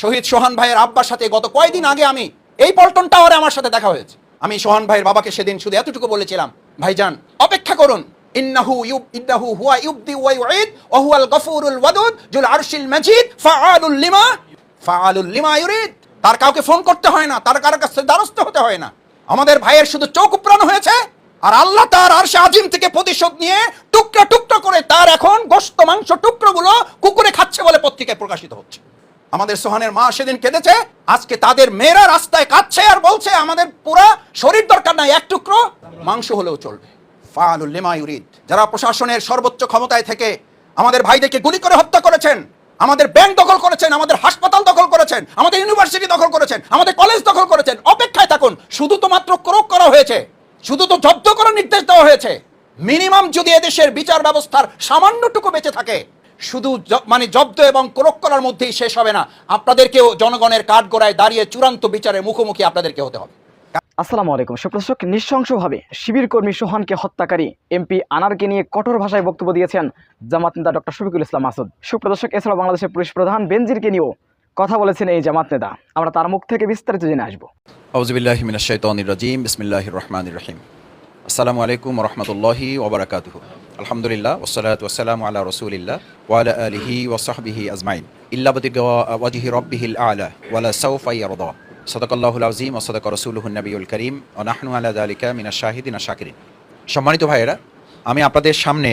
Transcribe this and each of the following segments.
শহীদ সোহান ভাইয়ের আব্বার সাথে গত কয়েকদিন আগে আমি এই পল্টন টাওয়ারে আমার সাথে দেখা হয়েছে। আমি সোহান ভাইয়ের বাবাকে সেদিন শুধু এতটুকু বলেছিলাম, ভাইজান অপেক্ষা করুন, ইন্নাহু হুয়া ইউবদি ওয়া ইউঈদ ওয়া হুয়াল গফুরুল ওয়াদুদ যুল আরশিল মাজিদ ফাআলুল লিমা ইউরিদ। তার কাউকে ফোন করতে হয় না, তার কারো কাছে দ্বারস্থ হতে হয় না। আমাদের ভাইয়ের শুধু চোখ উপড়ানো হয়েছে, আর আল্লাহ তার আরশে আজিম থেকে প্রতিশোধ নিয়ে টুকরা টুকরা করে তার এখন গোশত মাংস টুকরোগুলো কুকুরে খাচ্ছে বলে পত্রিকায় প্রকাশিত হচ্ছে। আমাদের সোহানের মা সেদিন কেঁদেছে, আজকে তাদের মেয়েরা রাস্তায় কাঁদছে আর বলছে আমাদের পুরা শরীর দরকার নাই, এক টুকরো মাংস হলেও চলবে। ফাআলুল লিমা ইউরিদ। যারা প্রশাসনের সর্বোচ্চ ক্ষমতায় থেকে আমাদের ভাইদেরকে গুলি করে হত্যা করেছেন, আমাদের ব্যাংক দখল করেছেন, আমাদের হাসপাতাল দখল করেছেন, আমাদের ইউনিভার্সিটি দখল করেছেন, আমাদের কলেজ দখল করেছেন, অপেক্ষায় থাকুন। শুধু তো মাত্র ক্রোক করা হয়েছে, শুধু তো জব্দ করার নির্দেশ দেওয়া হয়েছে। মিনিমাম যদি এদেশের বিচার ব্যবস্থার সামান্যটুকু বেঁচে থাকে, শুধু জব্দ এবং ক্রোক করার মধ্যেই শেষ হবে না। আপনাদেরকেও জনগণের কাঠগড়ায় দাঁড়িয়ে চূড়ান্ত বিচারের মুখোমুখি আপনাদেরকে হতে হবে। আসসালামু আলাইকুম সুপ্রদর্শক। নৃশংসভাবে শিবির কর্মী সোহানকে হত্যাকারী এমপি আনারকে নিয়ে কঠোর ভাষায় বক্তব্য দিয়েছেন জামাত নেতা ডক্টর শফিকুল ইসলাম মাসুদ। সুপ্রদর্শক, এছাড়াও বাংলাদেশের পুলিশ প্রধান বেনজিরকে নিয়েও কথা বলেছেন এই জামাত নেতা। আমরা তার মুখ থেকে বিস্তারিত জেনে আসবো। আউযু বিল্লাহি মিনাশ শাইতানির রাজিম, বিসমিল্লাহির রহমানির রহিম। আসসালামু আলাইকুম ওয়া রাহমাতুল্লাহি ওয়া বারাকাতুহু। আলহামদুলিল্লাহ ওয়াসসালাতু ওয়াসসালামু আলা রাসূলিল্লাহ ওয়া আলা আলিহি ওয়া সাহবিহি আজমাইন। ইল্লা বিতিগা ওয়াজহি রাব্বিহিল আ'লা ওয়া লা সাওফা ইয়ারদা। সাদাকাল্লাহুল আযীম ওয়া সাদাকা রাসূলুহুন নবিয়ুল কারীম ওয়া নাহনু আলা যালিকা মিনাশ শাহিদিন ওয়া শাকিরিন। সম্মানিত ভাইয়েরা, আমি আপনাদের সামনে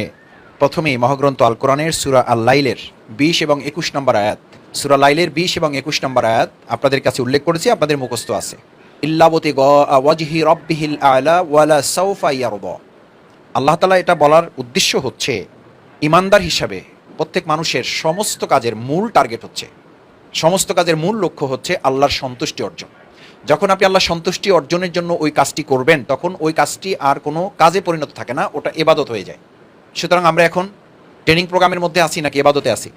প্রথমেই মহাগ্রন্থ আল কোরআনের সূরা আল লাইলের 20 এবং 21 নম্বর আয়াত, সূরা লাইলের 20 এবং 21 নম্বর আয়াত আপনাদের কাছে উল্লেখ করেছি, আপনাদের মুখস্থ আছে। ইল্লা বিতিগা ওয়াজহি রাব্বিহিল আ'লা ওয়া লা সাওফা ইয়ারদা। আল্লাহ তাআলা এটা বলার উদ্দেশ্য হচ্ছে, ইমানদার হিসাবে প্রত্যেক মানুষের সমস্ত কাজের মূল টার্গেট হচ্ছে, সমস্ত কাজের মূল লক্ষ্য হচ্ছে আল্লাহর সন্তুষ্টি অর্জন। যখন আপনি আল্লাহর সন্তুষ্টি অর্জনের জন্য ওই কাজটি করবেন, তখন ওই কাজটি আর কোনো কাজে পরিণত থাকে না, ওটা ইবাদত হয়ে যায়। সুতরাং আমরা এখন ট্রেনিং প্রোগ্রামের মধ্যে আছি নাকি এবাদতে আছি?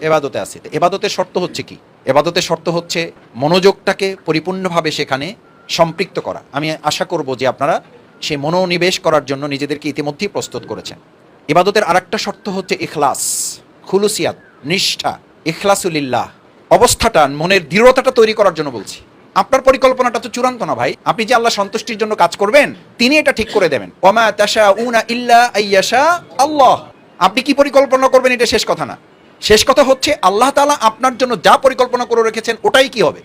এবাদতে আছি। এবাদতের শর্ত হচ্ছে কি? এবাদতের শর্ত হচ্ছে মনোযোগটাকে পরিপূর্ণভাবে সেখানে সম্পৃক্ত করা। আমি আশা করব যে আপনারা সেই মনোনিবেশ করার জন্য নিজেদেরকে ইতিমধ্যেই প্রস্তুত করেছেন। ইবাদতের আরেকটা শর্ত হচ্ছে ইখলাস, খুলুসিয়াত, নিষ্ঠা, ইখলাসুলিল্লাহ। অবস্থাটা, মনের দৃঢ়তাটা তৈরি করার জন্য বলছি। আপনার পরিকল্পনাটা তো চূড়ান্ত না ভাই। আপনি যে আল্লাহ সন্তুষ্টির জন্য কাজ করবেন, তিনি এটা ঠিক করে দেবেন। ওয়ামা তাশাউনা ইল্লা আইয়াশা আল্লাহ। আপনি কি পরিকল্পনা করবেন এটা শেষ কথা না। শেষ কথা হচ্ছে আল্লাহ তাআলা আপনার জন্য যা পরিকল্পনা করে রেখেছেন ওটাই কি হবে?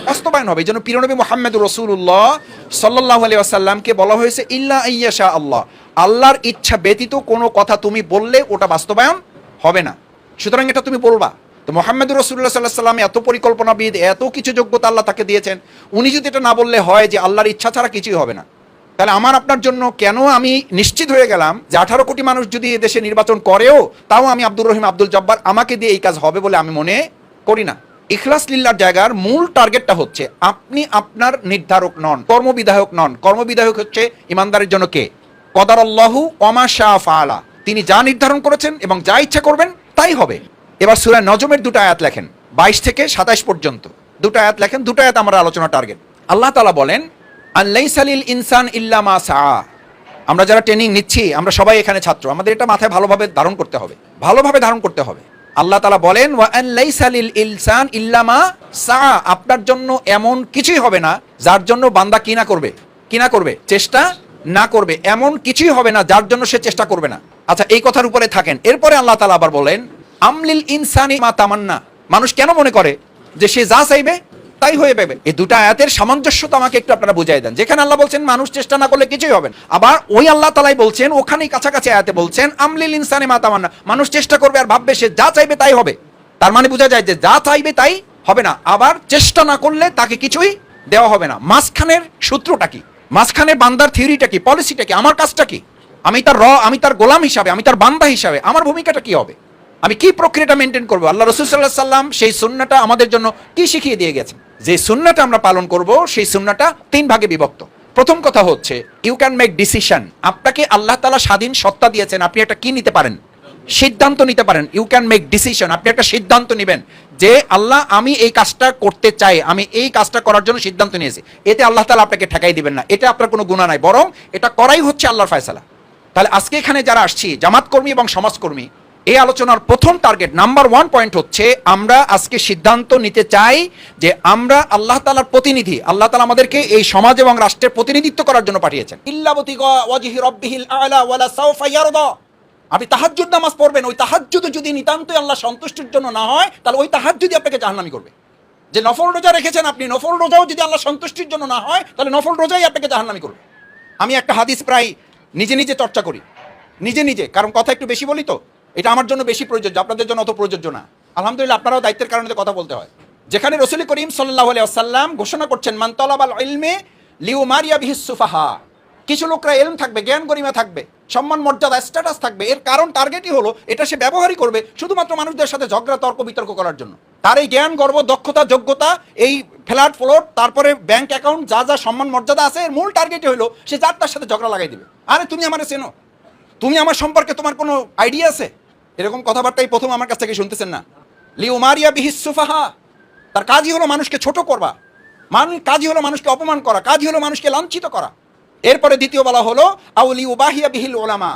বাস্তবায়ন হবে। এই জন্য প্রিয় নবী মুহাম্মদুর রাসূলুল্লাহ সাল্লাল্লাহু আলাইহি ওয়াসাল্লামকে বলা হয়েছে ইল্লা আইয়াশা আল্লাহ। আল্লাহর ইচ্ছা ব্যতীত কোনো কথা তুমি বললে ওটা বাস্তবায়ন হবে না। সুতরাং এটা তুমি বলবা। তো মুহাম্মদুর রাসূলুল্লাহ সাল্লাল্লাহু আলাইহি ওয়াসাল্লাম এত পরিকল্পনাবিদ, এত কিছু যোগ্যতা আল্লাহ তাকে দিয়েছেন, উনি যদি এটা না বললে হয় যে আল্লাহর ইচ্ছা ছাড়া কিছুই হবে না, তাহলে আমার আপনার জন্য কেন আমি নিশ্চিত হয়ে গেলাম যে 18 কোটি মানুষ যদি এদেশে নির্বাচন করেও তাও আমি আব্দুর রহিম আব্দুল জব্বার আমাকে দিয়ে এই কাজ হবে বলে আমি মনে করি না। ইখলাস লিল্লাহর জায়গার মূল টার্গেটটা হচ্ছে আপনি আপনার নির্ধারক নন, কর্মবিধায়ক নন। কর্মবিধায়ক হচ্ছে ইমানদারের জন্য কে? কদারাল্লাহু ওয়া মা শাআ ফাআলা। তিনি যা নির্ধারণ করেছেন এবং যা ইচ্ছা করবেন তাই হবে। এবার সূরা নজমের 2টা আয়াত লেখেন, 22 থেকে 27 পর্যন্ত 2টা আয়াত লেখেন। 2টা আয়াত আমার আলোচনা টার্গেট। আল্লাহ তাআলা বলেন, আল্লাইসা লিল ইনসান ইল্লা মা সাআ। আমরা যারা ট্রেনিং নিচ্ছি আমরা সবাই এখানে ছাত্র, আমাদের এটা মাথায় ভালোভাবে ধারণ করতে হবে, ভালোভাবে ধারণ করতে হবে। আল্লাহ তাআলা বলেন, ওয়া আল্লাইসা লিল ইনসান ইল্লা মা সাআ। আপনার জন্য এমন কিছুই হবে না যার জন্য বান্দা কি না করবে, চেষ্টা না করবে। এমন কিছুই হবে না যার জন্য সে চেষ্টা করবে না। আচ্ছা, এই কথার উপরে থাকেন। এরপরে আল্লাহ তাআলা আবার বলেন, আমলিল ইনসানি মা তামান্না। মানুষ কেন মনে করে যে সে যা চাইবে তাই হয়ে যাবে? এই 2টা আয়াতের সামঞ্জস্যতা আমাকে একটু আপনারা বুঝাই দেন। যেখানে আল্লাহ বলছেন মানুষ চেষ্টা না করলে কিছুই হবে না, আবার ওই আল্লাহ তাআলাই বলছেন ওখানেই কাছাকাছি আয়াতে বলছেন আমলিল ইনসানি মা তামান্না। মানুষ চেষ্টা করবে আর ভাববে সে যা চাইবে তাই হবে। তার মানে বোঝা যায় যে যা চাইবে তাই হবে না, আবার চেষ্টা না করলে তাকে কিছুই দেওয়া হবে না। মাঝখানের সূত্রটা কি? মাঝখানে বান্দার থিওরিটা কি, পলিসিটা কি, আমার কাজটা কি? আমি তার গোলাম হিসাবে, আমি তার বান্দা হিসাবে আমার ভূমিকাটা কি হবে? আমি কি প্রক্রিয়াটা মেনটেন করবো? আল্লাহ রাসূল সাল্লাল্লাহু আলাইহি সাল্লাম সেই সুন্নাহটা আমাদের জন্য কি শিখিয়ে দিয়ে গেছেন? যে সুন্নাহটা আমরা পালন করব সেই সুন্নাহটা 3 ভাগে বিভক্ত। প্রথম কথা হচ্ছে ইউ ক্যান মেক ডিসিশন। আপনাকে আল্লাহ তাআলা স্বাধীন সত্তা দিয়েছেন, আপনি একটা কি নিতে পারেন? সিদ্ধান্ত নিতে পারেন। You can make decision. আপনি একটা সিদ্ধান্ত নেবেন যে আল্লাহ আমি এই কাজটা করতে চাই, আমি এই কাজটা করার জন্য সিদ্ধান্ত নিয়েছি। এতে আল্লাহ তাআলা আপনাকে ঠেকাই দিবেন না, এটা আপনার কোনো গুনাহ নাই, বরং এটা করাই হচ্ছে আল্লাহর ফয়সালা। তাহলে আজকে এখানে যারা আসছি জামাত কর্মী এবং সমাজকর্মী, এই আলোচনার প্রথম টার্গেট নাম্বার 1 পয়েন্ট হচ্ছে আমরা আজকে সিদ্ধান্ত নিতে চাই যে আমরা আল্লাহ তাআলার প্রতিনিধি। আল্লাহ তাআলা আমাদেরকে এই সমাজ এবং রাষ্ট্রের প্রতিনিধিত্ব করার জন্য পাঠিয়েছেন। ইল্লাবতিগা ওয়াজহি রাব্বিহিল আ'লা ওয়ালা সাওফা ইয়ারদা। আপনি তাহাজ্জুদ নামাজ পড়বেন, ওই তাহাজ্জুদ যদি নিতান্তই আল্লাহ সন্তুষ্টির জন্য না হয়, তাহলে ওই তাহাজ্জুদই আপনাকে জাহান্নামী করবে। যে নফল রোজা রেখেছেন আপনি, নফল রোজাও যদি আল্লাহ সন্তুষ্টির জন্য না হয়, তাহলে নফল রোজাই আপনাকে জাহান্নামী করবে। আমি একটা হাদিস প্রায় নিজে নিজে চর্চা করি, নিজে নিজে, কারণ কথা একটু বেশি বলি তো, এটা আমার জন্য বেশি প্রযোজ্য, আপনাদের জন্য অত প্রযোজ্য না। আলহামদুলিল্লাহ, আপনারাও দায়িত্বের কারণে কথা বলতে হয়। যেখানে রাসূল করিম সাল্লাল্লাহু আলাইহি ওয়াসাল্লাম ঘোষণা করছেন, মান তালাবাল ইলমে লিউমারিয়া বিহিস সুফাহা। কিছু লোকরা এলম থাকবে, জ্ঞান গরিমা থাকবে, সম্মান মর্যাদা স্ট্যাটাস থাকবে, এর কারণ টার্গেটই হলো এটা সে ব্যবহারই করবে শুধুমাত্র মানুষদের সাথে ঝগড়া তর্ক বিতর্ক করার জন্য। তার এই জ্ঞান গর্ব দক্ষতা যোগ্যতা, এই ফ্ল্যাট ফ্লোট, তারপরে ব্যাংক অ্যাকাউন্ট, যা যা সম্মান মর্যাদা আছে, এর মূল টার্গেটই হলো সে যার তার সাথে ঝগড়া লাগাই দিবে। আরে তুমি আমারে চেনো, তুমি আমার সম্পর্কে তোমার কোনো আইডিয়া আছে? এরকম কথাবার্তাই প্রথম আমার কাছ থেকে শুনতেছেন না। লিউমারিয়া বিহিস সুফাহা, তার কাজই হলো মানুষকে ছোট করবা, কাজই হলো মানুষকে অপমান করা, কাজই হলো মানুষকে লাঞ্ছিত করা। এরপরে দ্বিতীয় বলা হলো আউলি উবাহিয়া বিহিল ওলামা।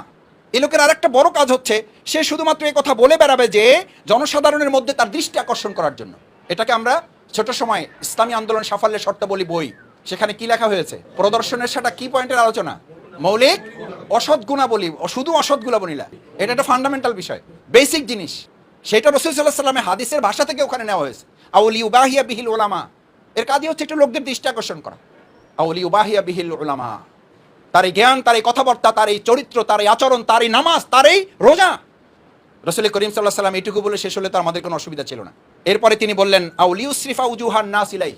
এই লোকের আরেকটা বড় কাজ হচ্ছে সে শুধুমাত্র এই কথা বলে বেড়াবে যে জনসাধারণের মধ্যে তার দৃষ্টি আকর্ষণ করার জন্য। এটাকে আমরা ছোট সময় ইসলামী আন্দোলন সাফল্যের শর্তাবলী বই, সেখানে কি লেখা হয়েছে? প্রদর্শনের সেটা কি পয়েন্টের আলোচনা? মৌলিক অসৎ গুণাবলী, শুধু অসৎ গুণাবলী না, এটা একটা ফান্ডামেন্টাল বিষয়, বেসিক জিনিস। সেটা রাসূল সাল্লাল্লাহু আলাইহি ওয়াসাল্লামের হাদিসের ভাষা থেকে ওখানে নেওয়া হয়েছে। আউলি উবাহিয়া বিহিল ওলামা, এর কাজই হচ্ছে একটু লোকদের দৃষ্টি আকর্ষণ করা। আউলি উবাহিয়া বিহিল ওলামা, তার এই জ্ঞান, তার এই কথাবার্তা, তার এই চরিত্র, তার এই আচরণ, তার এই নামাজ, তার এই রোজা। রাসূল করিম সাল্লাল্লাহু আলাইহি ওয়াসাল্লাম এটুকু বলে শেষ হলে তো আমাদের কোনো অসুবিধা ছিল না। এরপরে তিনি বললেন আউলি উসরিফা উজুহান নাস ইলাই।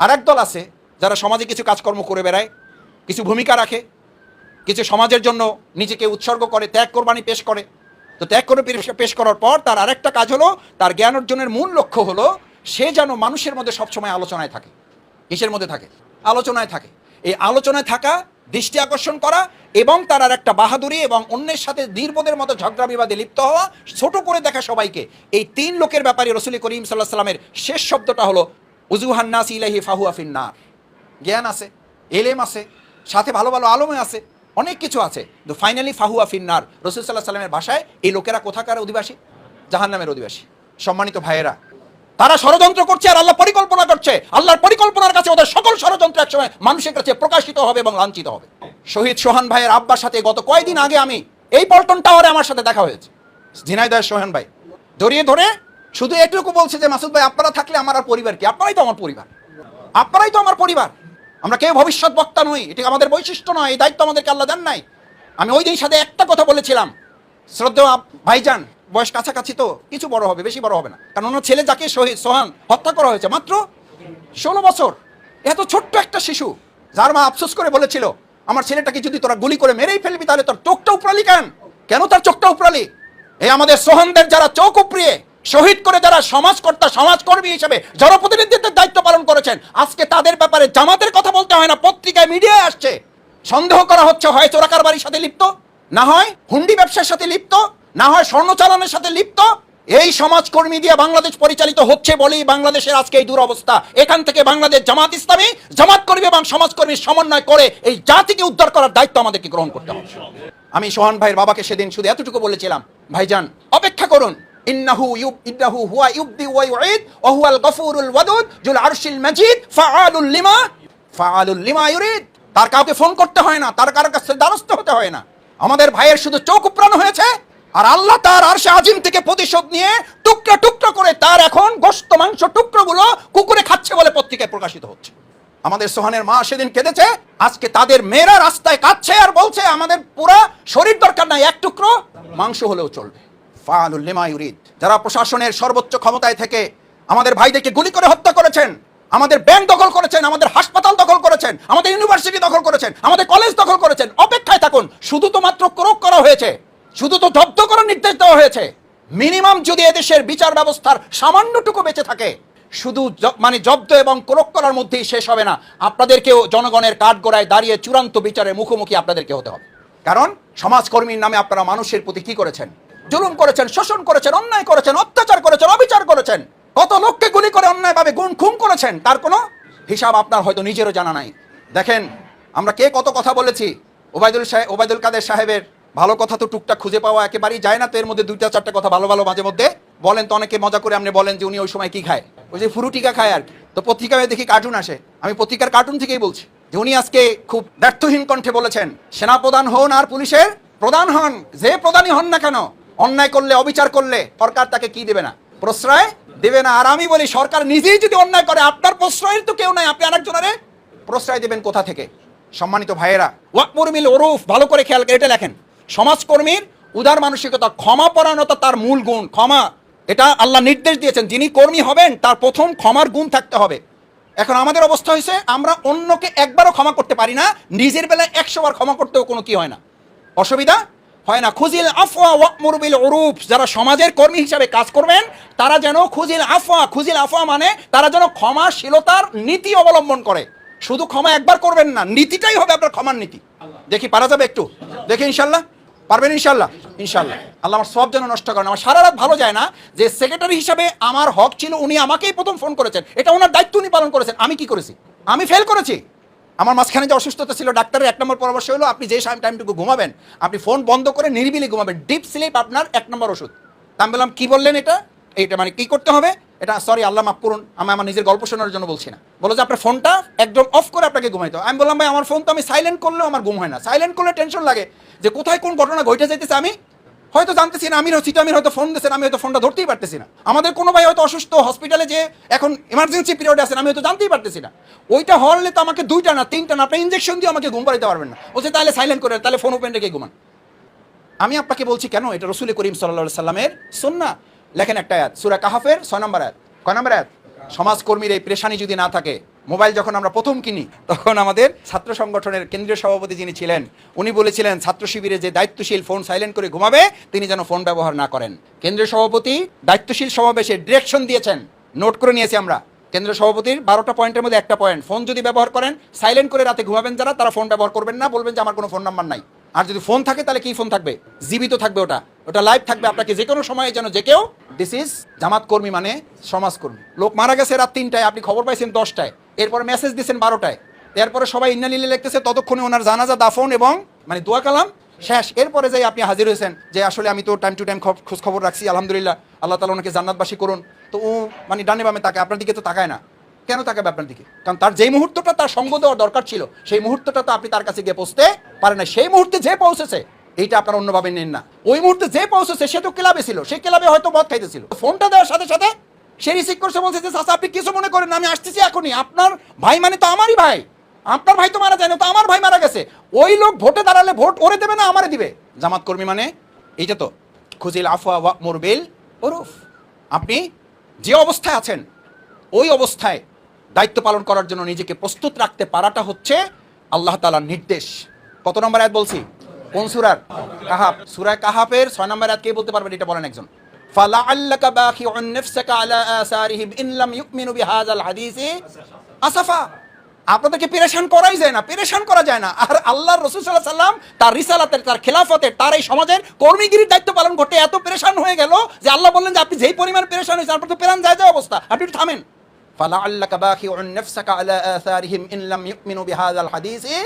আরেক দল আছে যারা সমাজে কিছু কাজকর্ম করে বেড়ায়, কিছু ভূমিকা রাখে, কিছু সমাজের জন্য নিজেকে উৎসর্গ করে, ত্যাগ কোরবানি পেশ করে। তো ত্যাগ করে পেশ করার পর তার আরেকটা কাজ হলো, তার জ্ঞান অর্জনের মূল লক্ষ্য হলো সে যেন মানুষের মধ্যে সবসময় আলোচনায় থাকে। কিসের মধ্যে থাকে? আলোচনায় থাকে। এই আলোচনায় থাকা, দৃষ্টি আকর্ষণ করা, এবং তার আর একটা বাহাদুরি এবং অন্যের সাথে নির্বোধের মতো ঝগড়া বিবাদে লিপ্ত হওয়া, ছোট করে দেখা সবাইকে। এই 3 লোকের ব্যাপারে রাসূল করিম সাল্লাল্লাহু আলাইহি ওয়াসাল্লামের শেষ শব্দটা হলো উজুহান নাস ইলাইহি ফাহুয়া ফিন্নার। জ্ঞান আছে, এলেম আছে, সাথে ভালো ভালো আলমে আছে, অনেক কিছু আছে, তো ফাইনালি ফাহুয়া ফিন্নার। রাসূল সাল্লাল্লাহু আলাইহি ওয়াসাল্লামের ভাষায় এই লোকেরা কোথাকার অধিবাসী? জাহান্নামের অধিবাসী। সম্মানিত ভাইয়েরা, তারা ষড়যন্ত্র করছে আর আল্লাহ পরিকল্পনা করছে। আল্লাহর পরিকল্পনার কাছে ওদের সকল ষড়যন্ত্র একসময় মানুষের কাছে প্রকাশিত হবে এবং লাঞ্ছিত হবে। শহীদ সোহান ভাইয়ের আব্বার সাথে গত কয়েকদিন আগে আমি এই পল্টন টাওয়ারে আমার সাথে দেখা হয়েছে। ঝিনাইদহের সোহান ভাই জড়িয়ে ধরে শুধু এটুকু বলছে যে মাসুদ ভাই, আপনারা থাকলে আমার আর পরিবার কি? আপনারাই তো আমার পরিবার, আপনারাই তো আমার পরিবার। আমরা কেউ ভবিষ্যৎ বক্তা নই, এটা আমাদের বৈশিষ্ট্য নয়, এই দায়িত্ব আমাদেরকে আল্লাহ দেন নাই। আমি ওই দিন সাথে একটা কথা বলেছিলাম, শ্রদ্ধেয় ভাইজান, বয়স কাছাকাছি তো, কিছু বড় হবে, বেশি বড় হবে না, কারণ ওনার ছেলে যাকে শহীদ সোহান হত্যা করা হয়েছে মাত্র 16 বছর, এত ছোট্ট একটা শিশু, যার মা আফসোস করে বলেছিল আমার ছেলেটাকে যদি তোরা গুলি করে মেরেই ফেলবি তাহলে তোর চোখটা উপরালি কেন? কেন তার চোখটা উপরালি? এই আমাদের সোহানদের যারা চোখ উপড়িয়ে শহীদ করে যারা সমাজকর্তা, সমাজকর্মী হিসেবে জনপ্রতিনিধিত্বের দায়িত্ব পালন করেছেন, আজকে তাদের ব্যাপারে জামাতের কথা বলতে হয় না, পত্রিকায় মিডিয়ায় আসছে, সন্দেহ করা হচ্ছে হয় চোরাকারবারির সাথে লিপ্ত, না হয় হুন্ডি ব্যবসার সাথে লিপ্ত, না হয় স্বর্ণ চালানের সাথে লিপ্ত। এই সমাজকর্মী দিয়ে বাংলাদেশ পরিচালিত হচ্ছে বলেই বাংলাদেশের আজকে এই দুরবস্থা। এখান থেকে বাংলাদেশ জামাত ইসলামী, জামাত কর্মী এবং সমাজকর্মীর সমন্বয় করে এই জাতিকে উদ্ধার করার দায়িত্ব আমাদেরকে গ্রহণ করতে হবে। আমি সোহান ভাইয়ের বাবাকে সেদিন শুধু এতটুকু বলেছিলাম, ভাইজান অপেক্ষা করুন, ইন্নাহু হুয়া ইউবদি ওয়া ইউঈদ ওয়া হুয়াল গফুরুল ওয়াদুদ যুল আরশিল মাজিদ ফাআলুল লিমা ইউরিদ। তার কাউকে ফোন করতে হয় না, তার কারো কাছে দ্বারস্থ হতে হয় না। আমাদের ভাইয়ের শুধু চোখ উপড়ানো হয়েছে, আর আল্লাহ তার আরশে আজিম থেকে প্রতিশোধ নিয়ে টুকরা টুকরা করে তার এখন গোশত মাংস টুকরোগুলো কুকুরে খাচ্ছে বলে পত্রিকায় প্রকাশিত হচ্ছে। আমাদের সোহানের মা সেদিন কেঁদেছে, আজকে তাদের মেয়েরা রাস্তায় কাঁদছে আর বলছে আমাদের পুরা শরীর দরকার নাই, এক টুকরো মাংস হলেও চলবে। ফাআলুল লিমা ইউরিদ। যারা প্রশাসনের সর্বোচ্চ ক্ষমতায় থেকে আমাদের ভাইদেরকে গুলি করে হত্যা করেছেন, আমাদের ব্যাংক দখল করেছেন, আমাদের হাসপাতাল দখল করেছেন, আমাদের ইউনিভার্সিটি দখল করেছেন, আমাদের কলেজ দখল করেছেন, অপেক্ষায় থাকুন। শুধু তো মাত্র ক্রোক করা হয়েছে, শুধু তো জব্দ করার নির্দেশ দেওয়া হয়েছে। মিনিমাম যদি এদেশের বিচার ব্যবস্থার সামান্যটুকু বেঁচে থাকে, শুধু জব্দ এবং ক্রোক করার মধ্যেই শেষ হবে না, আপনাদেরকেও জনগণের কাঠগড়ায় দাঁড়িয়ে চূড়ান্ত বিচারের মুখোমুখি আপনাদেরকে হতে হবে। কারণ সমাজকর্মীর নামে আপনারা মানুষের প্রতি কি করেছেন? জুলুম করেছেন, শোষণ করেছেন, অন্যায় করেছেন, অত্যাচার করেছেন, অবিচার করেছেন, কত লোককে গুলি করে অন্যায়ভাবে খুন করেছেন, তার কোনো হিসাব আপনার হয়তো নিজেরও জানা নাই। দেখেন আমরা কে কত কথা বলেছি। ওবায়দুল কাদের সাহেবের ভালো কথা তো টুকটাক খুঁজে পাওয়া একেবারেই যায় না, তো এর মধ্যে 2-4টা কথা ভালো ভালো মাঝে মধ্যে বলেন। তো অনেকে মজা করে আপনি বলেন যে উনি ওই সময় কি খায়, ওই যে ফুরুটিকা খায় আর কি। তো পত্রিকায় দেখি কার্টুন আসে, আমি পত্রিকার কার্টুন থেকেই বলছি যে উনি আজকে খুব ব্যর্থহীন কণ্ঠে বলেছেন, সেনাপ্রধান হন আর পুলিশের প্রধান হন, যে প্রধানই হন না কেন, অন্যায় করলে অবিচার করলে সরকার তাকে কি দেবে না, প্রশ্রয় দেবে না। আর আমি বলি সরকার নিজেই যদি অন্যায় করে, আপনার প্রশ্রয়ের তো কেউ নাই, আপনি আরেকজনের প্রশ্রয় দেবেন কোথা থেকে? সম্মানিত ভাইয়েরা, ওয়াকমুর বিল উরুফ ভালো করে খেয়াল করে এটা লেখেন। সমাজকর্মীর উদার মানসিকতা, ক্ষমাপরায়ণতা তার মূল গুণ। ক্ষমা, এটা আল্লাহ নির্দেশ দিয়েছেন, যিনি কর্মী হবেন তার প্রথম ক্ষমার গুণ থাকতে হবে। এখন আমাদের অবস্থা হয়েছে আমরা অন্যকে একবারও ক্ষমা করতে পারি না, নিজের বেলায় 100 বার ক্ষমা করতেও কোনো কি হয় না, অসুবিধা হয় না। খুজিল আফওয়া ওয়াকমুর বিল উরুফ, যারা সমাজের কর্মী হিসাবে কাজ করবেন তারা যেন খুজিল আফওয়া মানে তারা যেন ক্ষমাশীলতার নীতি অবলম্বন করে। শুধু ক্ষমা একবার করবেন না, নীতিটাই হবে আপনার ক্ষমার নীতি। দেখি পারা যাবে একটু, দেখি ইনশাল্লাহ পারবেন, ইনশাল্লাহ ইনশাল্লাহ। আল্লাহ আমার সব যেন নষ্ট করেন। আমার সারা রাত ভালো যায় না যে সেক্রেটারি হিসাবে আমার হক ছিল, উনি আমাকেই প্রথম ফোন করেছেন, এটা ওনার দায়িত্ব উনি পালন করেছেন। আমি কি করেছি? আমি ফেল করেছি। আমার মাঝখানে যে অসুস্থতা ছিল, ডাক্তারের 1 নম্বর পরামর্শ হলো আপনি যে টাইমটুকু ঘুমাবেন আপনি ফোন বন্ধ করে নিরিবিলি ঘুমাবেন, ডিপ স্লিপ আপনার 1 নম্বর ওষুধ। আমি বললাম কি বললেন এটা মানে কি করতে হবে? এটা সরি আল্লাহ মাফ করুন, আমি আমার নিজের গল্প শোনার জন্য বলছি না। বলো যে আপনার ফোনটা একদম অফ করে আপনাকে ঘুমাইতে হবে। আমি বললাম ভাই আমার ফোন তো আমি সাইলেন্ট করলেও আমার ঘুম হয় না, সাইলেন্ট করলে টেনশন লাগে যে কোথায় কোন ঘটনা ঘটে যাইতেছে আমি হয়তো জানতেছি না। আমি হয়তো ফোন দিয়েছেন, আমি হয়তো ফোনটা ধরতেই পারতেছি না। আমাদের কোনো ভাই হয়তো অসুস্থ, হসপিটালে যে এখন ইমার্জেন্সি পিরিয়ডে আছেন, আমি হয়তো জানতেই পারতেছি না। ওইটা হলে তো আমাকে 2টা না 3টা না, আপনি ইঞ্জেকশন দিয়ে আমাকে ঘুম পাড়াইতে পারবেন না। বলছে তাহলে সাইলেন্ট করে, তাহলে ফোন ওপেন রেখে ঘুমান। আমি আপনাকে বলছি কেন, এটা রসুল করিম সাল্লাল্লাহু সাল্লামের সুন্নাহ। লেখেন একটা আয়াত, সূরা কাহাফের 6 নম্বর আয়াত। কয় নম্বর আয়াত? সমাজকর্মীর এই পেরেশানি যদি না থাকে, মোবাইল যখন আমরা প্রথম কিনি তখন আমাদের ছাত্র সংগঠনের কেন্দ্রীয় সভাপতি যিনি ছিলেন উনি বলেছিলেন ছাত্র শিবিরে যে দায়িত্বশীল ফোন সাইলেন্ট করে ঘুমাবে তিনি যেন ফোন ব্যবহার না করেন। কেন্দ্রীয় সভাপতি দায়িত্বশীল সমাবেশে ডিরেকশন দিয়েছেন, নোট করে নিয়েছি আমরা। কেন্দ্রীয় সভাপতির 12টা পয়েন্টের মধ্যে একটা পয়েন্ট, ফোন যদি ব্যবহার করেন সাইলেন্ট করে রাতে ঘুমাবেন যারা, তারা ফোন ব্যবহার করবেন না, বলবেন যে আমার কোনো ফোন নাম্বার নাই। আর যদি ফোন থাকে তাহলে কি ফোন থাকবে? জীবিত থাকবে, ওটা লাইভ থাকবে, আপনাকে যে কোনো সময়ে যেন যে কেউ। দিস ইজ জামাত কর্মী মানে সমাজকর্মী। লোক মারা গেছে রাত 3টায়, আপনি খবর পাইছেন 10টায়, এরপরে মেসেজ দিচ্ছেন 12টায়, এরপরে সবাই ইন্নালিল্লাহ লিখতেছে, ততক্ষণে ওনার জানাজা দাফন এবং মানে দোয়া কালাম শেষ। এরপরে যাই আপনি হাজির হয়েছেন যে আসলে আমি তো টাইম টু টাইম খোঁজ খবর রাখছি, আলহামদুলিল্লাহ, আল্লাহ তাআলা ওনাকে জান্নাতবাসী করুন। তো ও মানে ডানে বামে তাকায়, আপনার দিকে তো তাকায় না। কেন তাকাবে আপনার দিকে? কারণ তার যেই মুহূর্তটা তার সঙ্গ দেওয়ার দরকার ছিল সেই মুহূর্তটা তো আপনি তার কাছে গিয়ে পৌঁছতে পারেন না। সেই মুহূর্তে যে পৌঁছেছে এইটা আপনার অন্যভাবে নেন না। ওই মুহূর্তে যে পৌঁছেছে সে তো ক্লাবে ছিল, সেই ক্লাবে হয়তো মদ খাইতেছিল, ফোনটা দেওয়ার সাথে সাথে সে রিসিভ করছে, বলছে যে চাচা আপনি কিছু মনে করেন না, আমি আসতেছি এখনই। আপনার ভাই মানে তো আমারই ভাই, আপনার ভাই তো মারা যায় না, তো আমার ভাই মারা গেছে। ওই লোক ভোটে দাঁড়ালে ভোট ওরে দেবে না আমারে দিবে। জামাত কর্মী মানে এইটা তো খুজিল আফওয়া ওয়া'মুর বিল উরুফ। আপনি যে অবস্থায় আছেন ওই অবস্থায় দায়িত্ব পালন করার জন্য নিজেকে প্রস্তুত রাখতে পারাটা হচ্ছে আল্লাহ তাআলার নির্দেশ। কত নম্বর আয়াত বলছি? কোন সূরার? কাহাফ। সূরা কাহাফের 6 নম্বর আয়াত কে বলতে পারবেন? এটা বলেন একজন। ফালাআল্লাকা বাখিউন নাফসাকা আলা আসারিহিম ইন লাম ইউমিনু বিহাযাল হাদিসি আসাফা। আপনাদেরকে পেরেশান করাই যায় না, পেরেশান করা যায় না। আর আল্লাহর রাসূল সাল্লাল্লাহু আলাইহি সাল্লাম তার রিসালাতের, তার খেলাফতের, তার এই সমাজের কর্মীগিরির দায়িত্ব পালন করতে এত পেরেশান হয়ে গেল যে আল্লাহ বললেন যে আপনি যেই পরিমাণ পেরেশান হয়েছেন আপনার তো পেরান যায় অবস্থা, আপনি একটু থামেন। ফালাআল্লাকা বাখিউন নাফসাকা আলা আসারিহিম ইন লাম ইউমিনু বিহাযাল হাদিসি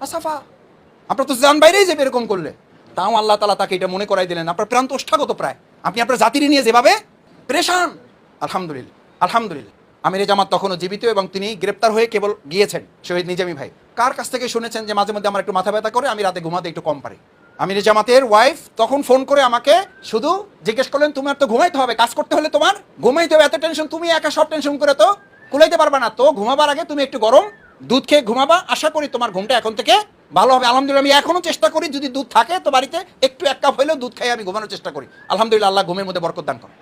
আসাফা। আপনার তো জান বাইরেই যাবে এরকম করলে। তাও আল্লাহ তাআলা তাকে এটা মনে করাই দিলেন, আপনার প্রাণ তো ওষ্ঠাগত প্রায়, আপনি আপনার জাতির নিয়ে যেভাবে পেরেশান। আলহামদুলিল্লাহ, আলহামদুলিল্লাহ। আমিরে জামাত তখনও জীবিত এবং তিনি গ্রেপ্তার হয়ে কেবল গিয়েছেন। শহীদ নিজামী ভাই কার কাছ থেকে শুনেছেন যে মাঝে মধ্যে আমার একটু মাথা ব্যথা করে, আমি রাতে ঘুমাতে একটু কম পারি। আমিরে জামাতের ওয়াইফ তখন ফোন করে আমাকে শুধু জিজ্ঞেস করলেন তোমার তো ঘুমাইতে হবে, কাজ করতে হলে তোমার ঘুমাইতে হবে, এত টেনশন, তুমি একা সব টেনশন করে তো কুলাইতে পারবে না, তো ঘুমাবার আগে তুমি একটু গরম দুধ খেয়ে ঘুমাবা, আশা করি তোমার ঘুমটা এখন থেকে ভালো হবে। আলহামদুলিল্লাহ, আমি এখনো চেষ্টা করি যদি দুধ থাকে তো বাড়িতে একটু 1 কাপ হলেও দুধ খাই আমি ঘুমানোর চেষ্টা করি। আলহামদুলিল্লাহ, আল্লাহ ঘুমের মধ্যে বরকত দান করে।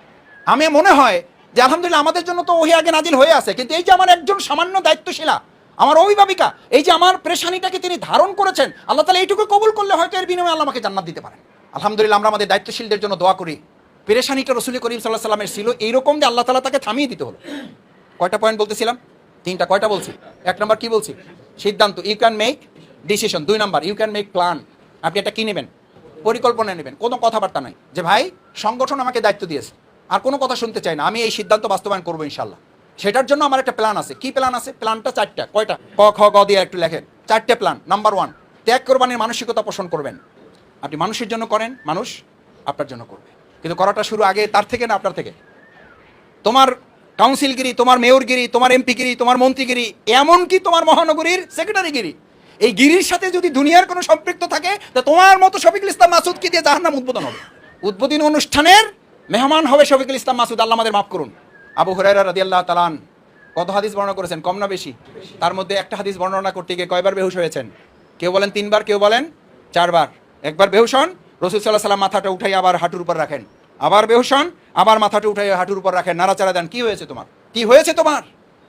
আমি মনে হয় যে আলহামদুলিল্লাহ আমাদের জন্য তো ওহি আগে নাজিল হয়ে আছে, কিন্তু এই যে আমার একজন সামান্য দায়িত্বশীলা, আমার অভিভাবিকা, এই যে আমার পেরেশানিটাকে তিনি ধারণ করেছেন, আল্লাহ তাআলা এইটুকু কবুল করলে হয়তো এর বিনিময়ে আল্লাহ আমাকে জান্নাত দিতে পারেন। আলহামদুলিল্লাহ, আমরা আমাদের দায়িত্বশীলদের জন্য দোয়া করি। পেরেশানিটা রাসূল করিম সাল্লাল্লাহু আলাইহি ওয়াসাল্লামের ছিল এইরকম যে আল্লাহ তাআলা তাকে থামিয়ে দিতে হলো। কয়টা পয়েন্ট বলতেছিলাম? 3টা। কয়টা বলছি? 1 নম্বর কি বলছি? সিদ্ধান্ত, you can make decision. 2 number you can make plan. আপনি এটা কি নেবেন? পরিকল্পনা নেবেন, কোনো কথাবার্তা নাই যে ভাই সংগঠন আমাকে দায়িত্ব দিয়েছে আর কোনো কথা শুনতে চাই না, আমি এই সিদ্ধান্ত বাস্তবায়ন করবো ইনশাল্লাহ। সেটার জন্য আমার একটা প্ল্যান আছে। কি প্ল্যান আছে? প্ল্যানটা 4টা। কয়টা? ক খ গ দিয়ে একটু লেখেন। 4টে প্ল্যান। নাম্বার 1, ত্যাগ কোরবানির মানসিকতা পোষণ করবেন। আপনি মানুষের জন্য করেন, মানুষ আপনার জন্য করবে। কিন্তু করাটা শুরু আগে তার থেকে না আপনার থেকে? তোমার কাউন্সিলগিরি, তোমার মেয়রগিরি, তোমার এমপিগিরি, তোমার মন্ত্রীগিরি, এমনকি তোমার মহানগরীর সেক্রেটারিগিরি, এই গিরির সাথে যদি দুনিয়ার কোনো সম্পৃক্ত থাকে, তা তোমার মতো শফিকুল ইসলাম মাসুদকে দিয়ে জাহান্নাম উদ্বোধন হবে। উদ্বোধনী অনুষ্ঠানের মেহমান হবে শফিকুল ইসলাম মাসুদ, আল্লাহ আমাদের মাফ করুন। আবু হুরায়রা রাদিয়াল্লাহু তাআলা কত হাদিস বর্ণনা করেছেন, কম না বেশি? তার মধ্যে একটা হাদিস বর্ণনা করতে গিয়ে কয়বার বেহুশ হয়েছেন? কেউ বলেন 3 বার, কেউ বলেন 4 বার। একবার বেহুশ হন, রাসূল সাল্লাল্লাহু আলাইহি ওয়াসাল্লাম মাথাটা উঠাই আবার হাঁটুর উপর রাখেন, আবার বেহুশ হন, আবার মাথাটা উঠাই হাঁটুর উপর রাখেন, নাড়াচাড়া দেন। কি হয়েছে তোমার? কি হয়েছে তোমার?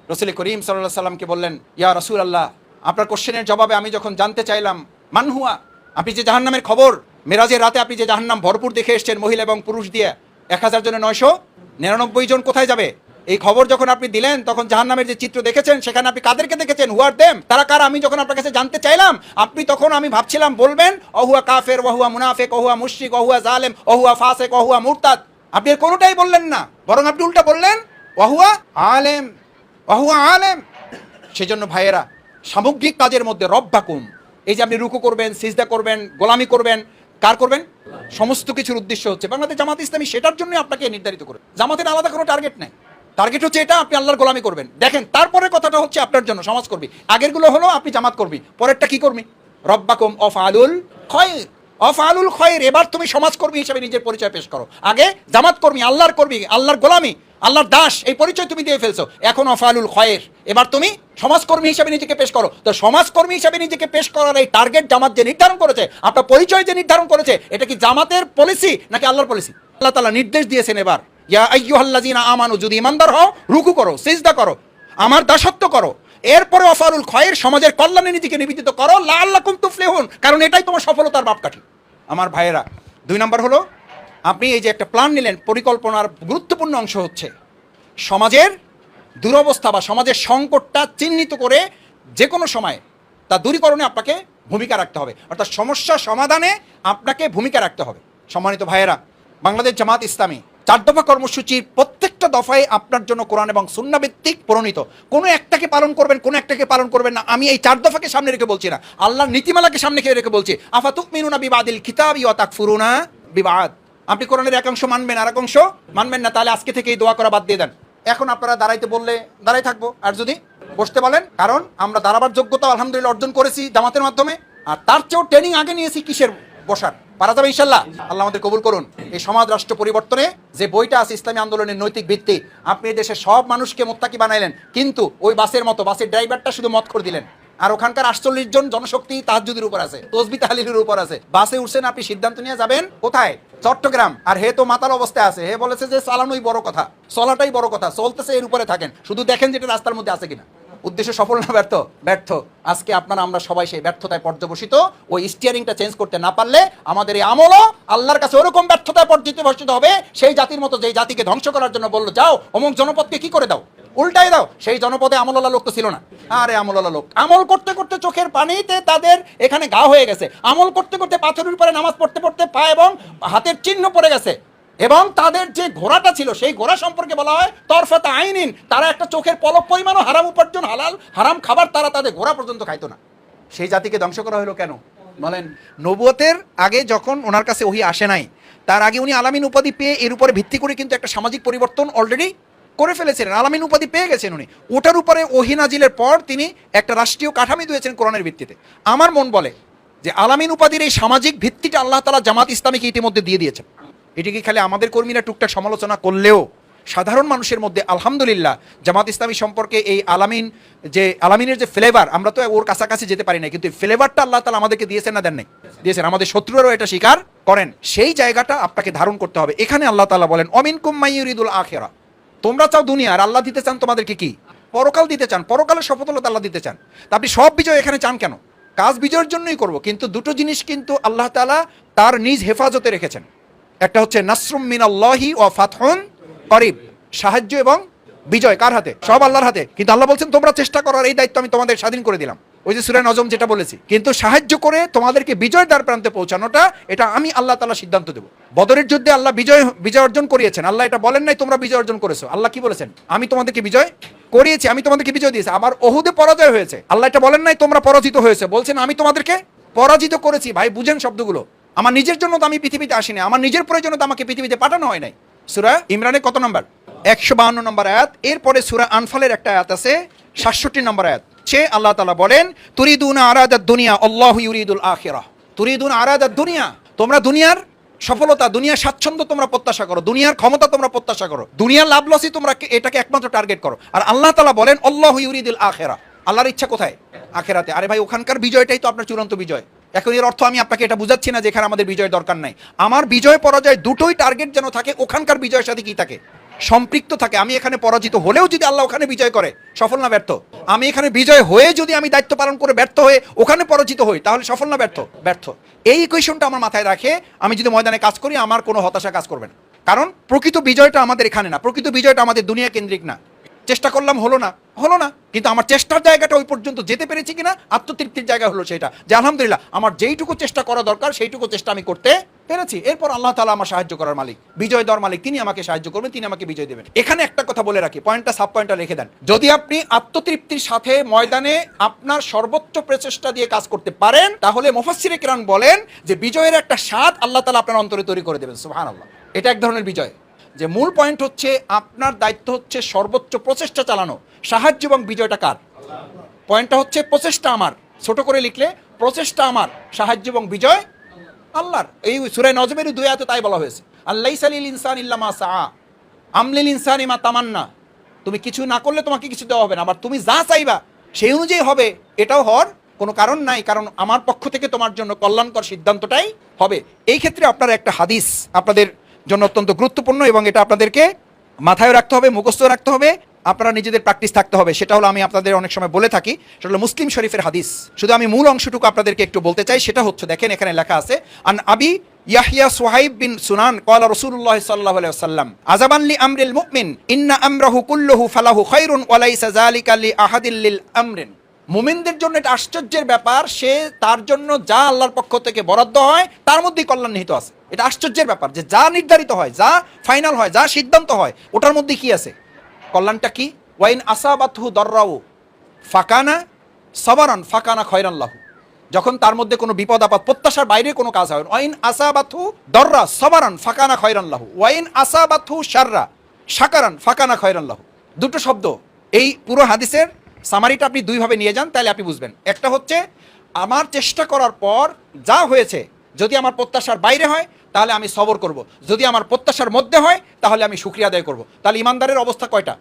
রাসূল করিম সাল্লাল্লাহু আলাইহি ওয়াসাল্লামকে বললেন, ইয়া রাসূলুল্লাহ, আপনার কোশ্চেনের জবাবে আমি যখন জানতে চাইলাম মান হুয়া, আপনি যে জাহান্নামের খবর, মেরাজের রাতে আপনি যে জাহান্নাম ভরপুর দেখে এসেছেন মহিলা এবং পুরুষ দিয়ে, 1000 জনে 999 জন কোথায় যাবে, এই খবর যখন আপনি দিলেন তখন জাহান্নামের যে চিত্র দেখেছেন সেখানে আপনি কাদেরকে দেখেছেন? হু আর দেম, তারা কারা? আমি যখন আপনার কাছে জানতে চাইলাম, আপনি তখন আমি ভাবছিলাম বলবেন অহুয়া কাফের, ওয়াহুয়া মুনাফিক, ওহুয়া মুশরিক, ওহুয়া জালেম, ওহুয়া ফাসিক, ওহুয়া মুরতাদ। আপনি এর কোনোটাই বললেন না, বরং আপনি উল্টা বললেন ওয়াহুয়া আলেম, ওহুয়া আলেম। সেজন্য ভাইয়েরা, সামগ্রিক কাজের মধ্যে রব্বাকুম, এই যে আপনি রুকু করবেন, সিজদা করবেন, গোলামি করবেন, কার করবেন? সমস্ত কিছুর উদ্দেশ্য হচ্ছে বাংলাদেশ জামাত ইসলামী সেটার জন্য আপনাকে নির্ধারিত করে। জামাতের আলাদা কোনো টার্গেট নেই, টার্গেট হচ্ছে এটা, আপনি আল্লাহর গোলামি করবেন। দেখেন, তারপরে কথাটা হচ্ছে আপনার জন্য সমাজ করবি, আগেরগুলো হলো আপনি জামাত করবি, পরেরটা কি করবি? রব্বাকুম অফআলুল খয়র, অফআলুল খয়র। এবার তুমি সমাজকর্মী হিসেবে নিজের পরিচয় পেশ করো। আগে জামাত কর্মী, আল্লাহর কর্মী, আল্লাহর গোলামি, আল্লাহর দাস, এই পরিচয় তুমি দিয়ে ফেলছো। এখন অফআলুল খয়র, এবার তুমি সমাজকর্মী হিসেবে নিজেকে পেশ করো। তো সমাজকর্মী হিসেবে নিজেকে পেশ করার এই টার্গেট জামাত যে নির্ধারণ করেছে, আপনার পরিচয় যে নির্ধারণ করেছে, এটা কি জামাতের পলিসি নাকি আল্লাহর পলিসি? আল্লাহ তাআলা নির্দেশ দিয়েছেন এবার, ইয়া আইয়ুহাল্লাযীনা আমানু, যদি ঈমানদার হও রুকু করো, সিজদা করো, আমার দাসত্ব করো। এরপরে অফআলুল খয়র, সমাজের কল্যাণে নিজেকে নিবেদিত করো, লাআল্লাকুম তুফলিহুন, কারণ এটাই তোমার সফলতার মাপকাঠি। আমার ভাইয়েরা, 2 নম্বর হলো, আপনি এই যে একটা প্ল্যান নিলেন, পরিকল্পনার গুরুত্বপূর্ণ অংশ হচ্ছে সমাজের দুরবস্থা বা সমাজের সংকটটা চিহ্নিত করে যে কোনো সময় তা দূরীকরণে আপনাকে ভূমিকা রাখতে হবে, অর্থাৎ সমস্যা সমাধানে আপনাকে ভূমিকা রাখতে হবে। সম্মানিত ভাইয়েরা, বাংলাদেশ জামাত ইসলামী 4 দফা কর্মসূচির প্রত্যেকটা দফায় আপনার জন্য কোরআন এবং সুন্নাহ ভিত্তিক প্রণীত। কোনো একটাকে পালন করবেন, কোনো একটাকে পালন করবেন না, আমি এই 4 দফাকে সামনে রেখে বলছি না, আল্লাহর নীতিমালাকে সামনে রেখে বলছি। আফাতুমিনুনা বিবাদিল কিতাবি ওয়া তাকফুরুনা বিবাদ। আপনি কোরআনের এক অংশ মানবেন, আর এক অংশ মানবেন না, তাহলে আজকে থেকেই দোয়া করা বাদ দিয়ে দেন। এখন আপনারা দাঁড়াইতে বললে দাঁড়াই থাকবো, আর যদি বসতে বলেন, কারণ আমরা দাঁড়াবার যোগ্যতা আলহামদুলিল্লাহ অর্জন করেছি জামাতের মাধ্যমে, আর তার চেয়েও ট্রেনিং আগে নিয়েছি কিসের? বসার। পারা যাবে ইনশাল্লাহ। আল্লাহ আমাদের কবুল করুন। এই সমাজ রাষ্ট্র পরিবর্তনে যে বইটা আছে ইসলামী আন্দোলনের নৈতিক ভিত্তি, আপনি দেশের সব মানুষকে মুত্তাকি বানাইলেন, কিন্তু ওই বাসের মতো বাসের ড্রাইভারটা শুধু মদখোর দিলেন, আর ওখানকার 48 জন জনশক্তি তাহাজ্জুদের উপর আছে, তসবিহ তাহলিলের উপর আছে। বাসে উঠছেন, আপনি সিদ্ধান্ত নিয়ে যাবেন কোথায়? চট্টগ্রাম। আর হে তো মাতাল অবস্থায় আছে, হে বলেছে যে চালানোই বড় কথা, চলাটাই বড় কথা, চলতেছে এর উপরে থাকেন, শুধু দেখেন যেটা রাস্তার মধ্যে আছে কিনা। উদ্দেশ্য সফল না ব্যর্থ? ব্যর্থ। আজকে আপনারা আমরা সবাই সেই ব্যর্থতায় পর্যবসিত। ওই স্টিয়ারিংটা চেঞ্জ করতে না পারলে আমাদের এই আমলও আল্লাহর কাছে ওরকম ব্যর্থতায় পর্যবসিত হবে, সেই জাতির মতো যেই জাতিকে ধ্বংস করার জন্য বললো যাও অমুক জনপদকে কি করে দাও, উল্টাই দাও। সেই জনপদে আমলওয়ালা লোক তো ছিল না। আরে আমলওয়ালা লোক আমল করতে করতে চোখের পানিতে তাদের এখানে গা হয়ে গেছে, আমল করতে করতে পাথরের উপরে নামাজ পড়তে পড়তে পা এবং হাতের চিহ্ন পড়ে গেছে, এবং তাদের যে ঘোড়াটা ছিল সেই ঘোড়া সম্পর্কে বলা হয় তরফাতা আইনিন, তারা একটা চোখের পলক পরিমাণও হারাম উপার্জন, হালাল হারাম খাবার তারা তাদের ঘোড়া পর্যন্ত খাইতো না। সেই জাতিকে ধ্বংস করা হলো কেন বলেন? নবুয়তের আগে যখন ওনার কাছে ওহী আসে নাই, তার আগে উনি আলামিন উপাধি পেয়ে এর উপরে ভিত্তি করে কিন্তু একটা সামাজিক পরিবর্তন অলরেডি করে ফেলেছিলেন। আলামিন উপাধি পেয়ে গেছেন উনি, ওটার উপরে ওহী নাজিলের পর তিনি একটা রাষ্ট্রীয় কাঠামি দিয়েছেন কোরআনের ভিত্তিতে। আমার মন বলে যে আলামিন উপাধির এই সামাজিক ভিত্তিটা আল্লাহ তাআলা জামাত ইসলামীকে ইতিমধ্যে দিয়ে দিয়েছেন। এটিকে খালি আমাদের কর্মীরা টুকটাক সমালোচনা করলেও সাধারণ মানুষের মধ্যে আলহামদুলিল্লাহ জামাত ইসলামী সম্পর্কে এই আলামিনের যে ফ্লেভার, আমরা তো ওর কাছাকাছি যেতে পারি না, কিন্তু ফ্লেভারটা আল্লাহ তাআলা আমাদেরকে দিয়েছেন না দেন নাই? দিয়েছেন। আমাদের শত্রুরাও এটা স্বীকার করেন। সেই জায়গাটা আপনাকে ধারণ করতে হবে। এখানে আল্লাহ তাআলা বলেন অমিনকুম মাইয়ুরিদুল আখিরা, তোমরা চাও দুনিয়া, আর আল্লাহ দিতে চান তোমাদেরকে কি? পরকাল দিতে চান, পরকালের সফলতা আল্লাহ দিতে চান। তা আপনি সব বিজয় এখানে চান কেন? কাজ বিজয়ের জন্যই করব, কিন্তু দুটো জিনিস কিন্তু আল্লাহ তাআলা তার নিজ হেফাজতে রেখেছেন। একটা হচ্ছে নাসরুম মিনাল্লাহি ওয়া ফাতহুন করিব, সাহায্য এবং বিজয় কার হাতে? সব আল্লাহর হাতে। কিন্তু আল্লাহ বলছেন তোমরা চেষ্টা করার এই দায়িত্ব আমি তোমাদের স্বাধীন করে দিলাম, ওই যে সূরা নজম যেটা বলেছি। কিন্তু সাহায্য করে তোমাদেরকে বিজয় দ্বার প্রান্তে পৌঁছানোটা এটা আমি আল্লাহ তাআলা সিদ্ধান্ত দেব। বদরের যুদ্ধে আল্লাহ বিজয় অর্জন করিয়েছেন। আল্লাহ এটা বলেন নাই তোমরা বিজয় অর্জন করেছো, আল্লাহ কি বলেছেন? আমি তোমাদেরকে বিজয় করিয়েছি, আমি তোমাদেরকে বিজয় দিয়েছি। আবার ওহুদে পরাজয় হয়েছে, আল্লাহ এটা বলেন নাই তোমরা পরাজিত হয়েছে, বলছেন আমি তোমাদেরকে পরাজিত করেছি। ভাই বুঝেন শব্দগুলো, আমার নিজের জন্য তো আমি পৃথিবীতে আসিনি, আমার নিজের প্রয়োজনে তো আমাকে পৃথিবীতে পাঠানো হয় নাই। সূরা ইমরানের কত নম্বর? 152 নম্বর আয়াত। এরপরে সূরা আনফালের একটা আয়াত আছে 67 নম্বর আয়াত। সে আল্লাহ তাআলা বলেন, তুরিদুনা আরাদাদ দুনিয়া আল্লাহু ইউরিদুল আখিরাহ। তুরিদুনা আরাদাদ দুনিয়া, তোমরা দুনিয়ার সফলতা, দুনিয়ার স্বাচ্ছন্দ্য তোমরা প্রত্যাশা করো, দুনিয়ার ক্ষমতা তোমরা প্রত্যাশা করো, দুনিয়ার লাভ লসই তোমরা এটাকে একমাত্র টার্গেট করো। আর আল্লাহ তাআলা বলেন আল্লাহু ইউরিদুল আখিরাহ, আল্লাহর ইচ্ছা কোথায়? আখিরাতে। আরে ভাই, ওখানকার বিজয়টাই তো আপনার চূড়ান্ত বিজয়। এখন এর অর্থ আমি আপনাকে এটা বুঝাচ্ছি না যে এখানে আমাদের বিজয় দরকার নাই। আমার বিজয় পরাজয় দুটোই টার্গেট যেন থাকে ওখানকার বিজয়ের সাথে কি থাকে, সম্পৃক্ত থাকে। আমি এখানে পরাজিত হলেও যদি আল্লাহ ওখানে বিজয় করে, সফল না ব্যর্থ? আমি এখানে বিজয় হয়ে যদি আমি দায়িত্ব পালন করে ব্যর্থ হয়ে ওখানে পরাজিত হই, তাহলে সফল না ব্যর্থ? ব্যর্থ। এই ইকুয়েশনটা আমার মাথায় রাখে আমি যদি ময়দানে কাজ করি, আমার কোনো হতাশা কাজ করবে না। কারণ প্রকৃত বিজয়টা আমাদের এখানে না, প্রকৃত বিজয়টা আমাদের দুনিয়া কেন্দ্রিক না। চেষ্টা করলাম, হলো না, কিন্তু আমার চেষ্টার জায়গাটা ওই পর্যন্ত যেতে পেরেছি কিনা, আত্মতৃপ্তির জায়গা হলো সেটা, যে আলহামদুলিল্লাহ আমার যেইটুকু চেষ্টা করা দরকার সেইটুকু চেষ্টা আমি করতে পেরেছি। এরপর আল্লাহ তাআলা আমার সাহায্য করার মালিক, বিজয় দেওয়ার মালিক, তিনি আমাকে সাহায্য করবেন, তিনি আমাকে বিজয় দেবেন। এখানে একটা কথা বলে রাখি, পয়েন্টটা সাব পয়েন্টটা লিখে দেন। যদি আপনি আত্মতৃপ্তির সাথে ময়দানে আপনার সর্বোচ্চ প্রচেষ্টা দিয়ে কাজ করতে পারেন, তাহলে মুফাসসিরে কেরাম বলেন যে বিজয়ের একটা স্বাদ আল্লাহ তাআলা আপনার অন্তরে তৈরি করে দেবেন। সুবহানাল্লাহ। এটা এক ধরনের বিজয়। যে মূল পয়েন্ট হচ্ছে আপনার দায়িত্ব হচ্ছে সর্বোচ্চ প্রচেষ্টা চালানো, সাহায্য এবং বিজয়টা কার? পয়েন্টটা হচ্ছে প্রচেষ্টা আমার, ছোট করে লিখলে প্রচেষ্টা আমার, সাহায্য এবং বিজয় আল্লাহর। এই সূরা নজমের 2 আয়াতে তাই বলা হয়েছে, আল্লাইসা লিল ইনসানি ইল্লা মা সাআ আমলিল ইনসানি মা তামান্না। তুমি কিছু না করলে তোমাকে কিছু দেওয়া হবে না, আবার তুমি যা চাইবা সেই অনুযায়ী হবে, এটাও হওয়ার কোনো কারণ নাই, কারণ আমার পক্ষ থেকে তোমার জন্য কল্যাণকর সিদ্ধান্তটাই হবে। এই ক্ষেত্রে আপনার একটা হাদিস আপনাদের জন্য অত্যন্ত গুরুত্বপূর্ণ এবং এটা আপনাদেরকে মাথায় রাখতে হবে, মুখস্থ রাখতে হবে, আপনারা নিজেদের প্র্যাকটিস থাকতে হবে। সেটা হলো, আমি আপনাদের অনেক সময় বলে থাকি, সেটা হলো মুসলিম শরীফের হাদিস। শুধু আমি মূল অংশটুকু আপনাদেরকে একটু বলতে চাই। সেটা হচ্ছে, দেখেন এখানে লেখা আছে, আন আবি ইয়াহইয়া সুহাইব বিন সুনান ক্বালা রাসূলুল্লাহ সাল্লাল্লাহু আলাইহি ওয়াসাল্লাম আযাবান লি আমরিল মুমিন ইন্না আমরাহু কুল্লুহু ফালাহু খায়রুন ওয়া লাইসা যালিকা লি আহাদিন লিল আমরিন। মুমিনদের জন্য এটা আশ্চর্যের ব্যাপার, সে তার জন্য যা আল্লাহর পক্ষ থেকে বরাদ্দ হয় তার মধ্যেই কল্যাণ নিহিত আছে। এটা আশ্চর্যের ব্যাপার যে যা নির্ধারিত হয়, যা ফাইনাল হয়, যা সিদ্ধান্ত হয়, ওটার মধ্যে কি আছে, কল্যাণটা কি? ওয়াইন আসাবাতহু দররাউ ফাকানা সাবারান ফাকানা খায়রান লাহু। যখন তার মধ্যে কোনো বিপদ আপদ, প্রত্যাশার বাইরে কোনো কাজ হয়, ওয়াইন আসাবাতহু দররা সাবারান ফাকানা খায়রান লাহু, ওয়াইন আসাবাতহু শাররা শাকারান ফাকানা খায়রান লাহু। দুটো শব্দ। এই পুরো হাদিসের সামারিটা আপনি দুইভাবে নিয়ে যান, তাহলে আপনি বুঝবেন। একটা হচ্ছে, আমার চেষ্টা করার পর যা হয়েছে, যদি আমার প্রত্যাশার বাইরে হয় তাহলে আমি সবর করব, যদি আমার প্রত্যাশার মধ্যে হয় তাহলে আমি শুকরিয়া আদায় করব। তাহলে ইমানদারের অবস্থা কয়টা?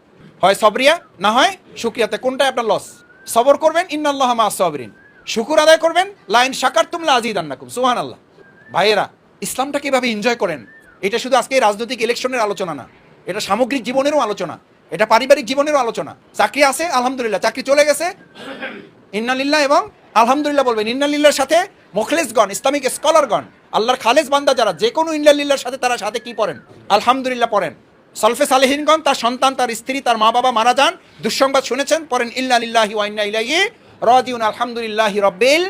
হয় সবরিয়া, না হয় শুকরিয়াতে। কোনটাই আপনার লস? সবর করবেন, ইন্নাল্লাহা মা'আস সাবিরিন। শুকুর আদায় করবেন, লাইন শাকারতুম লাযিদান্নাকুম। সুবহানাল্লাহ। ভাইয়েরা, ইসলামটা কিভাবে এনজয় করেন, এটা শুধু আজকে রাজনৈতিক ইলেকশনের আলোচনা না, এটা সামগ্রিক জীবনেরও আলোচনা, এটা পারিবারিক জীবনেরও আলোচনা। চাকরি আছে, আলহামদুলিল্লাহ। চাকরি চলে গেছে, ইন্নালিল্লাহ এবং আলহামদুলিল্লাহ বলবেন। ইন্নালিল্লাহর সাথে মুখলিসগণ, ইসলামিক স্কলারগণ, আল্লাহর খালেস বান্দা যারা, যে কোনো ইন্নালিল্লাহর সাথে তারা সাথে কি পড়েন? আলহামদুলিল্লাহ পড়েন। সলফে সালেহিনগণ, তার সন্তান, তার স্ত্রী, তার মা বাবা মারা যান, দুঃসংবাদ শুনেছেন, পড়েন ইন্না লিল্লাহি ওয়া ইন্না ইলাইহি রাজিউন আলহামদুলিল্লাহি রাব্বিল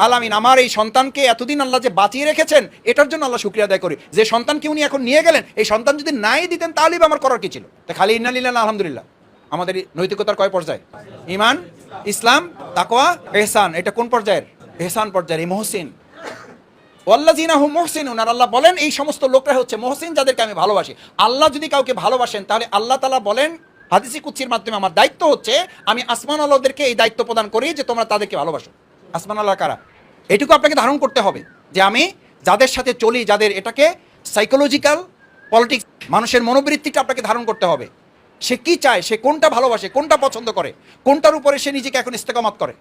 আলামিন। আমার এই সন্তানকে এতদিন আল্লাহ যে বাঁচিয়ে রেখেছেন, এটার জন্য আল্লাহ শুকরিয়া আদায় করি। যে সন্তানকে উনি এখন নিয়ে গেলেন, এই সন্তান যদি নাই দিতেন তাহলেই আমার করার কি ছিল? তা খালি ইন্না লিল্লাহি আলহামদুলিল্লাহ। আমাদের নৈতিকতার কয় পর্যায়? ঈমান, ইসলাম, তাকওয়া, ইহসান। এটা কোন পর্যায়ের? ইহসান পর্যায়ের। এই মুহসিন, ওয়াল্লাযিনা হুম মুহসিনুন। আর আল্লাহ বলেন এই সমস্ত লোকরা হচ্ছে মুহসিন, যাদেরকে আমি ভালোবাসি। আল্লাহ যদি কাউকে ভালোবাসেন, তাহলে আল্লাহ তাআলা বলেন হাদিসে কুদসির মাধ্যমে, আমার দায়িত্ব হচ্ছে আমি আসমান আল্লাহদেরকে এই দায়িত্ব প্রদান করি যে তোমরা তাদেরকে ভালোবাসো। আসমান আল্লাহ কারা? এটুকু আপনাকে ধারণ করতে হবে যে আমি যাদের সাথে চলি, যাদের, এটাকে সাইকোলজিক্যাল পলিটিক্স, মানুষের মনোবৃত্তিটা আপনাকে ধারণ করতে হবে। সে কি চায়, সে কোনটা ভালোবাসে, কোনটা পছন্দ করে, কোনটার উপরে সে নিজেকে এখন ইস্তেকামত করে।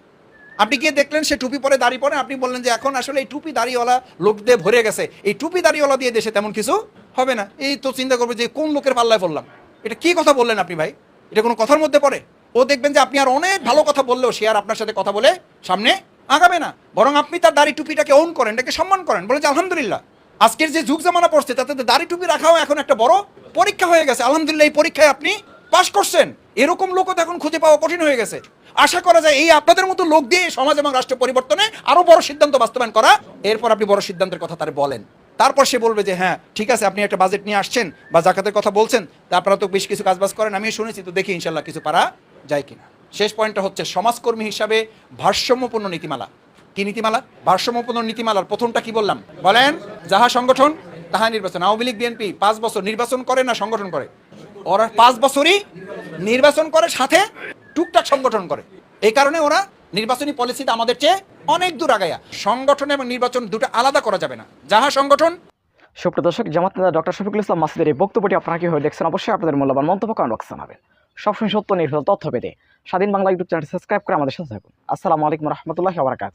আপনি গিয়ে দেখলেন সে টুপি পরে, দাড়ি পরে, আপনি বললেন যে এখন আসলে এই টুপি দাড়িওয়ালা লোক দিয়ে ভরে গেছে, এই টুপি দাড়িওয়ালা দিয়ে দেশে তেমন কিছু হবে না। এই তো চিন্তা করবে যে কোন লোকের পাল্লায় পড়লাম। এটা কি কথা বললেন আপনি ভাই? এটা কোনো কথার মধ্যে পড়ে? ও দেখবেন যে আপনি আর অনেক ভালো কথা বললেও সে আর আপনার সাথে কথা বলে সামনে আগাবে না, বরং আপনি তার দাড়ি টুপিটাকে ওন করেন, এটাকে সম্মান করেন, বলে যে আলহামদুলিল্লাহ আজকের যে যুগ জামানা পড়ছে তাতে দাড়ি টুপি রাখাও এখন একটা বড় পরীক্ষা হয়ে গেছে। আলহামদুলিল্লাহ, এই পরীক্ষায় আপনি পাশ করছেন। এরকম লোকও তো এখন খুঁজে পাওয়া কঠিন হয়ে গেছে। আশা করা যায় এই আপনাদের মতো লোক দিয়ে সমাজ এবং রাষ্ট্র পরিবর্তনে আরো বড় সিদ্ধান্ত বাস্তবায়ন করা। এরপর আপনি বড় সিদ্ধান্তের কথা তারে বলেন, তারপর সে বলবে যে হ্যাঁ ঠিক আছে, আপনি একটা বাজেট নিয়ে আসছেন বা জাকাতের কথা বলছেন, তা আপনারা তো বেশ কিছু কাজবাজ করেন, আমিও শুনেছি, তো দেখি ইনশাল্লাহ কিছু পারা যায় কিনা। শেষ পয়েন্টটা হচ্ছে সমাজকর্মী হিসাবে ভারসাম্যপূর্ণ নীতিমালা। কি নীতিমালা? ভারসাম্যপূর্ণ নীতিমালার প্রথমটা কি বললাম বলেন? যাহা সংগঠন তাহা নির্বাচন। আওয়ামী লীগ বিএনপি 5 বছর নির্বাচন করে না সংগঠন করে? ওরা 5 বছরই নির্বাচন করে, সাথে টুকটাক সংগঠন করে। এই কারণে ওরা নির্বাচনী পলিসিতে আমাদের চেয়ে অনেক দূর আগায়া। সংগঠন এবং নির্বাচন দুটো আলাদা করা যাবে না। যাহা সংগঠন। সুপ্রিয় দর্শক, জামাত নেতা ডক্টর শফিকুল ইসলাম মাসুদের এই বক্তব্যটি আপনারা কীভাবে দেখছেন অবশ্যই আপনাদের মূল্যবান মন্তব্য কমেন্ট বক্সে জানাবেন। সবসময় সত্য নির্ভুল তথ্য পেতে স্বাধীন বাংলা ইউটিউব চ্যানেলটি সাবস্ক্রাইব করে আমাদের সাথে থাকুন। আসসালামু আলাইকুম রহমতুল্লাহি ওয়া বারাকাতুহু।